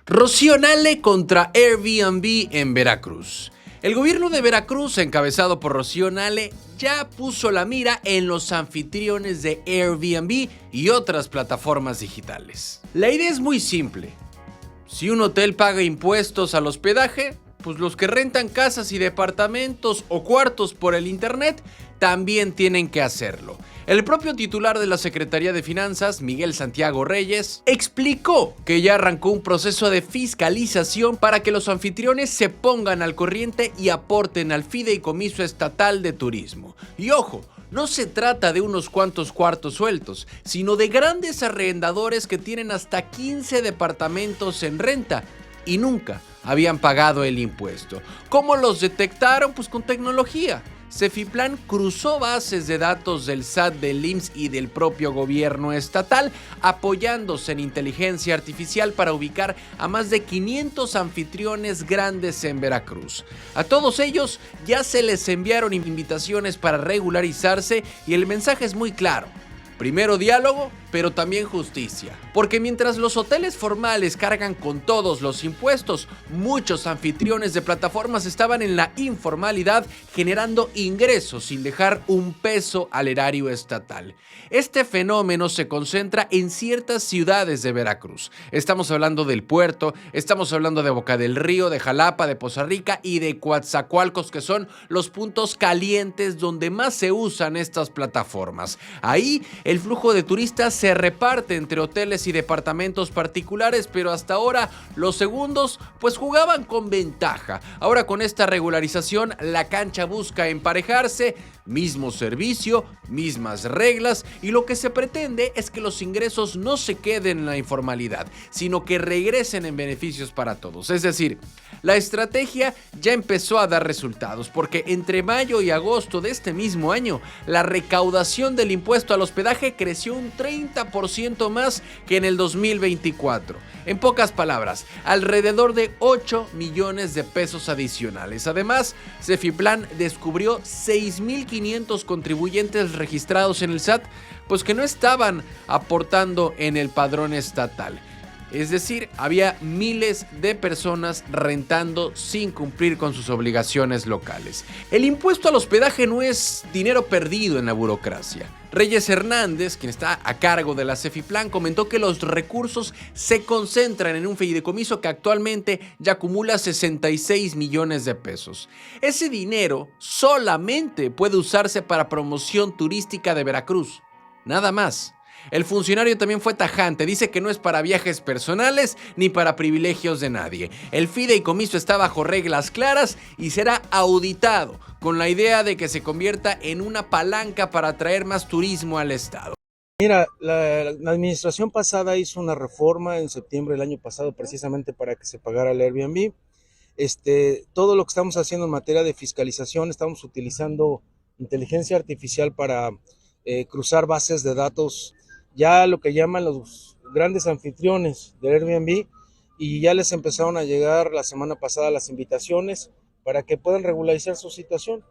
Rocío Nale contra Airbnb en Veracruz. El gobierno de Veracruz, encabezado por Rocío Nale, ya puso la mira en los anfitriones de Airbnb y otras plataformas digitales. La idea es muy simple. Si un hotel paga impuestos al hospedaje, pues los que rentan casas y departamentos o cuartos por el internet también tienen que hacerlo. El propio titular de la Secretaría de Finanzas, Miguel Santiago Reyes, explicó que ya arrancó un proceso de fiscalización para que los anfitriones se pongan al corriente y aporten al Fideicomiso Estatal de Turismo. Y ojo, no se trata de unos cuantos cuartos sueltos, sino de grandes arrendadores que tienen hasta 15 departamentos en renta y nunca habían pagado el impuesto. ¿Cómo los detectaron? Pues con tecnología. Cefiplan cruzó bases de datos del SAT, del IMSS y del propio gobierno estatal, apoyándose en inteligencia artificial para ubicar a más de 500 anfitriones grandes en Veracruz. A todos ellos ya se les enviaron invitaciones para regularizarse y el mensaje es muy claro. Primero diálogo, pero también justicia. Porque mientras los hoteles formales cargan con todos los impuestos, muchos anfitriones de plataformas estaban en la informalidad generando ingresos sin dejar un peso al erario estatal. Este fenómeno se concentra en ciertas ciudades de Veracruz. Estamos hablando del Puerto, estamos hablando de Boca del Río, de Jalapa, de Poza Rica y de Coatzacoalcos, que son los puntos calientes donde más se usan estas plataformas. Ahí el flujo de turistas se reparte entre hoteles y departamentos particulares, pero hasta ahora los segundos pues jugaban con ventaja. Ahora con esta regularización la cancha busca emparejarse, mismo servicio, mismas reglas, y lo que se pretende es que los ingresos no se queden en la informalidad, sino que regresen en beneficios para todos. Es decir, la estrategia ya empezó a dar resultados, porque entre mayo y agosto de este mismo año, la recaudación del impuesto al hospedaje creció un 30% más que en el 2024. En pocas palabras, alrededor de 8 millones de pesos adicionales. Además, Cefiplan descubrió 6,500 contribuyentes registrados en el SAT, pues que no estaban aportando en el padrón estatal. Es decir, había miles de personas rentando sin cumplir con sus obligaciones locales. El impuesto al hospedaje no es dinero perdido en la burocracia. Reyes Hernández, quien está a cargo de la Cefiplan, comentó que los recursos se concentran en un fideicomiso que actualmente ya acumula 66 millones de pesos. Ese dinero solamente puede usarse para promoción turística de Veracruz. Nada más. El funcionario también fue tajante, dice que no es para viajes personales ni para privilegios de nadie. El fideicomiso está bajo reglas claras y será auditado, con la idea de que se convierta en una palanca para atraer más turismo al estado. Mira, la administración pasada hizo una reforma en septiembre del año pasado precisamente para que se pagara el Airbnb. Todo lo que estamos haciendo en materia de fiscalización, estamos utilizando inteligencia artificial para cruzar bases de datos, ya lo que llaman los grandes anfitriones de Airbnb, y ya les empezaron a llegar la semana pasada las invitaciones para que puedan regularizar su situación.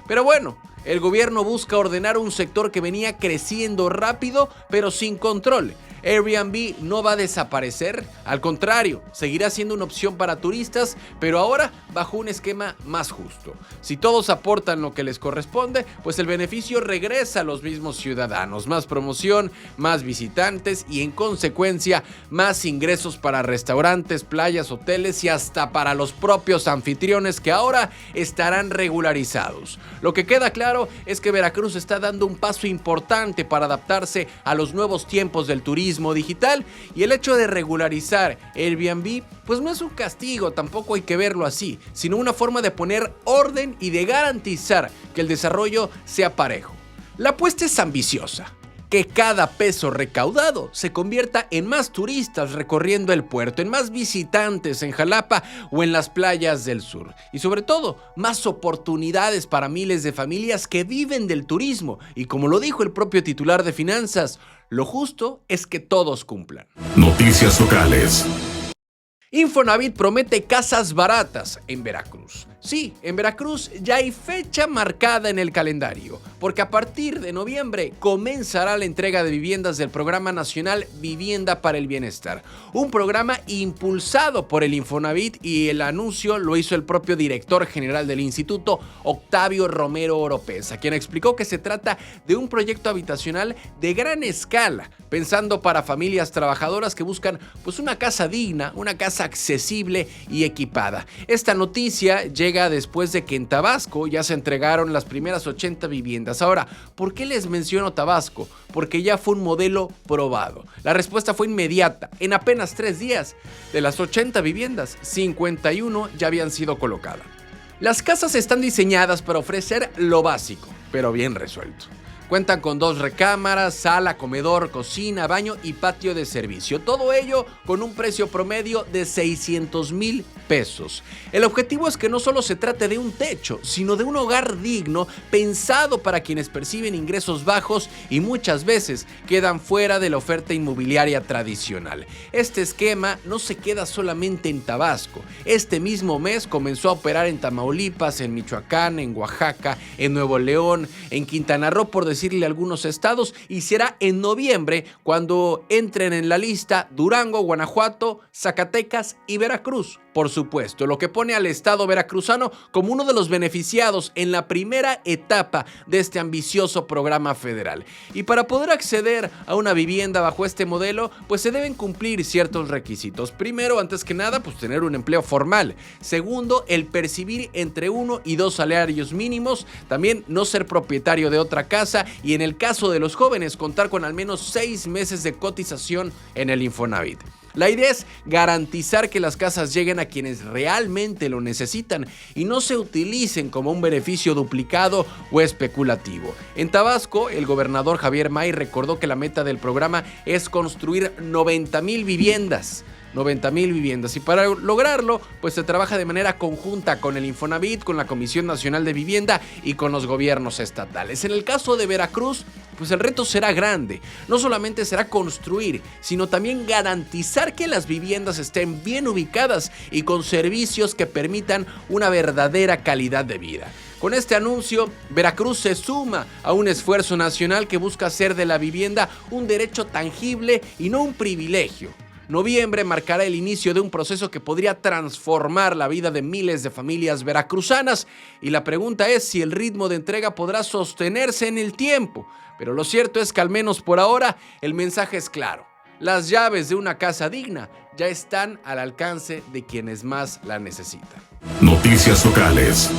Pero bueno, el gobierno busca ordenar un sector que venía creciendo rápido, pero sin control. Airbnb no va a desaparecer, al contrario, seguirá siendo una opción para turistas, pero ahora bajo un esquema más justo. Si todos aportan lo que les corresponde, pues el beneficio regresa a los mismos ciudadanos, más promoción, más visitantes y en consecuencia más ingresos para restaurantes, playas, hoteles y hasta para los propios anfitriones que ahora estarán regularizados. Lo que queda claro es que Veracruz está dando un paso importante para adaptarse a los nuevos tiempos del turismo digital, y el hecho de regularizar Airbnb pues no es un castigo, tampoco hay que verlo así, sino una forma de poner orden y de garantizar que el desarrollo sea parejo. La apuesta es ambiciosa: que cada peso recaudado se convierta en más turistas recorriendo el puerto, en más visitantes en Jalapa o en las playas del sur. Y sobre todo, más oportunidades para miles de familias que viven del turismo. Y como lo dijo el propio titular de Finanzas, lo justo es que todos cumplan. Noticias locales. Infonavit promete casas baratas en Veracruz. Sí, en Veracruz ya hay fecha marcada en el calendario, porque a partir de noviembre comenzará la entrega de viviendas del Programa Nacional Vivienda para el Bienestar, un programa impulsado por el Infonavit, y el anuncio lo hizo el propio director general del instituto, Octavio Romero Oropesa, quien explicó que se trata de un proyecto habitacional de gran escala, pensando para familias trabajadoras que buscan pues una casa digna, una casa accesible y equipada. Esta noticia llega después de que en Tabasco ya se entregaron las primeras 80 viviendas. Ahora, ¿por qué les menciono Tabasco? Porque ya fue un modelo probado. La respuesta fue inmediata. En apenas 3 días, de las 80 viviendas, 51 ya habían sido colocadas. Las casas están diseñadas para ofrecer lo básico, pero bien resuelto. Cuentan con 2 recámaras, sala, comedor, cocina, baño y patio de servicio. Todo ello con un precio promedio de 600,000 pesos. El objetivo es que no solo se trate de un techo, sino de un hogar digno pensado para quienes perciben ingresos bajos y muchas veces quedan fuera de la oferta inmobiliaria tradicional. Este esquema no se queda solamente en Tabasco. Este mismo mes comenzó a operar en Tamaulipas, en Michoacán, en Oaxaca, en Nuevo León, en Quintana Roo, por decirle algunos estados, y será en noviembre cuando entren en la lista Durango, Guanajuato, Zacatecas y Veracruz, por supuesto, lo que pone al estado veracruzano como uno de los beneficiados en la primera etapa de este ambicioso programa federal. Y para poder acceder a una vivienda bajo este modelo, pues se deben cumplir ciertos requisitos. Primero, antes que nada, pues tener un empleo formal. Segundo, el percibir entre 1 y 2 salarios mínimos. También no ser propietario de otra casa, y en el caso de los jóvenes, contar con al menos 6 meses de cotización en el Infonavit. La idea es garantizar que las casas lleguen a quienes realmente lo necesitan y no se utilicen como un beneficio duplicado o especulativo. En Tabasco, el gobernador Javier May recordó que la meta del programa es construir 90,000 viviendas. 90,000 viviendas, y para lograrlo pues se trabaja de manera conjunta con el Infonavit, con la Comisión Nacional de Vivienda y con los gobiernos estatales. En el caso de Veracruz, pues el reto será grande. No solamente será construir, sino también garantizar que las viviendas estén bien ubicadas y con servicios que permitan una verdadera calidad de vida. Con este anuncio, Veracruz se suma a un esfuerzo nacional que busca hacer de la vivienda un derecho tangible y no un privilegio. Noviembre marcará el inicio de un proceso que podría transformar la vida de miles de familias veracruzanas, y la pregunta es si el ritmo de entrega podrá sostenerse en el tiempo. Pero lo cierto es que al menos por ahora el mensaje es claro. Las llaves de una casa digna ya están al alcance de quienes más la necesitan. Noticias locales.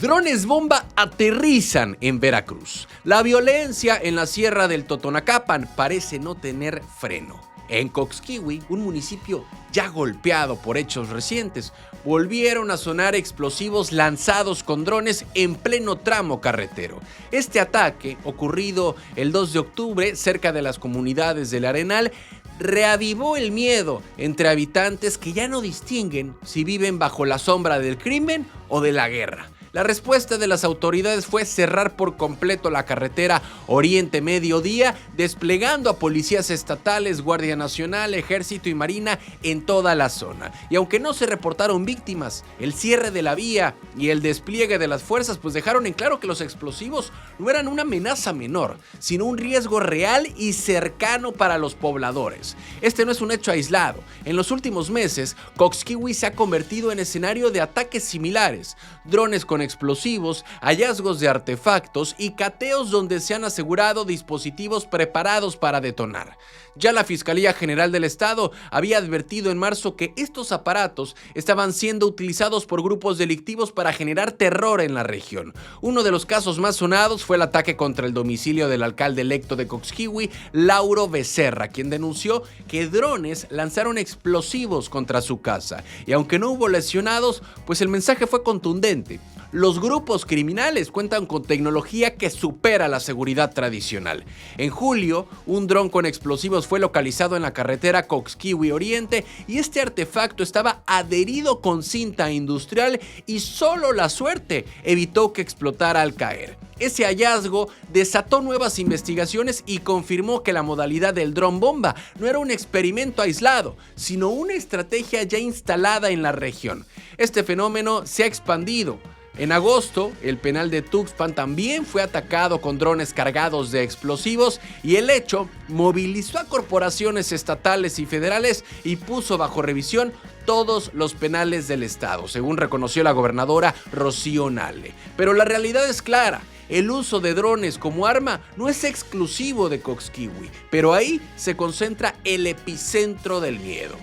Drones bomba aterrizan en Veracruz. La violencia en la sierra del Totonacapan parece no tener freno. En Cosquihui, un municipio ya golpeado por hechos recientes, volvieron a sonar explosivos lanzados con drones en pleno tramo carretero. Este ataque, ocurrido el 2 de octubre cerca de las comunidades del Arenal, reavivó el miedo entre habitantes que ya no distinguen si viven bajo la sombra del crimen o de la guerra. La respuesta de las autoridades fue cerrar por completo la carretera Oriente-Mediodía, desplegando a policías estatales, Guardia Nacional, Ejército y Marina en toda la zona. Y aunque no se reportaron víctimas, el cierre de la vía y el despliegue de las fuerzas pues dejaron en claro que los explosivos no eran una amenaza menor, sino un riesgo real y cercano para los pobladores. Este no es un hecho aislado. En los últimos meses, Cosquihui se ha convertido en escenario de ataques similares, drones con explosivos, hallazgos de artefactos y cateos donde se han asegurado dispositivos preparados para detonar. Ya la Fiscalía General del Estado había advertido en marzo que estos aparatos estaban siendo utilizados por grupos delictivos para generar terror en la región. Uno de los casos más sonados fue el ataque contra el domicilio del alcalde electo de Cosquihui, Lauro Becerra, quien denunció que drones lanzaron explosivos contra su casa. Y aunque no hubo lesionados, pues el mensaje fue contundente. Los grupos criminales cuentan con tecnología que supera la seguridad tradicional. En julio, un dron con explosivos fue localizado en la carretera Cosquihui Oriente, y este artefacto estaba adherido con cinta industrial y solo la suerte evitó que explotara al caer. Ese hallazgo desató nuevas investigaciones y confirmó que la modalidad del dron bomba no era un experimento aislado, sino una estrategia ya instalada en la región. Este fenómeno se ha expandido. En agosto, el penal de Tuxpan también fue atacado con drones cargados de explosivos y el hecho movilizó a corporaciones estatales y federales y puso bajo revisión todos los penales del estado, según reconoció la gobernadora Rocío Nale. Pero la realidad es clara. El uso de drones como arma no es exclusivo de Cosquihui, pero ahí se concentra el epicentro del miedo.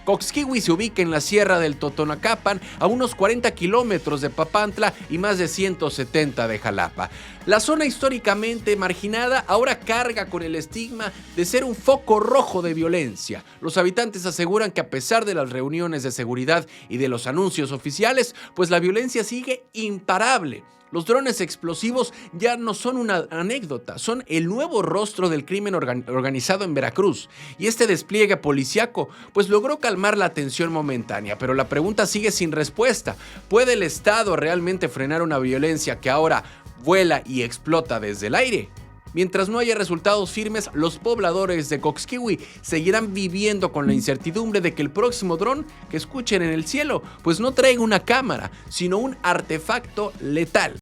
Cosquihui se ubica en la sierra del Totonacapan, a unos 40 kilómetros de Papantla y más de 170 de Jalapa. La zona históricamente marginada ahora carga con el estigma de ser un foco rojo de violencia. Los habitantes aseguran que a pesar de las reuniones de seguridad y de los anuncios oficiales, pues la violencia sigue imparable. Los drones explosivos ya no son una anécdota, son el nuevo rostro del crimen organizado en Veracruz. Y este despliegue policíaco pues logró calmar la tensión momentánea, pero la pregunta sigue sin respuesta. ¿Puede el Estado realmente frenar una violencia que ahora vuela y explota desde el aire? Mientras no haya resultados firmes, los pobladores de Cosquihui seguirán viviendo con la incertidumbre de que el próximo dron que escuchen en el cielo pues no traiga una cámara, sino un artefacto letal.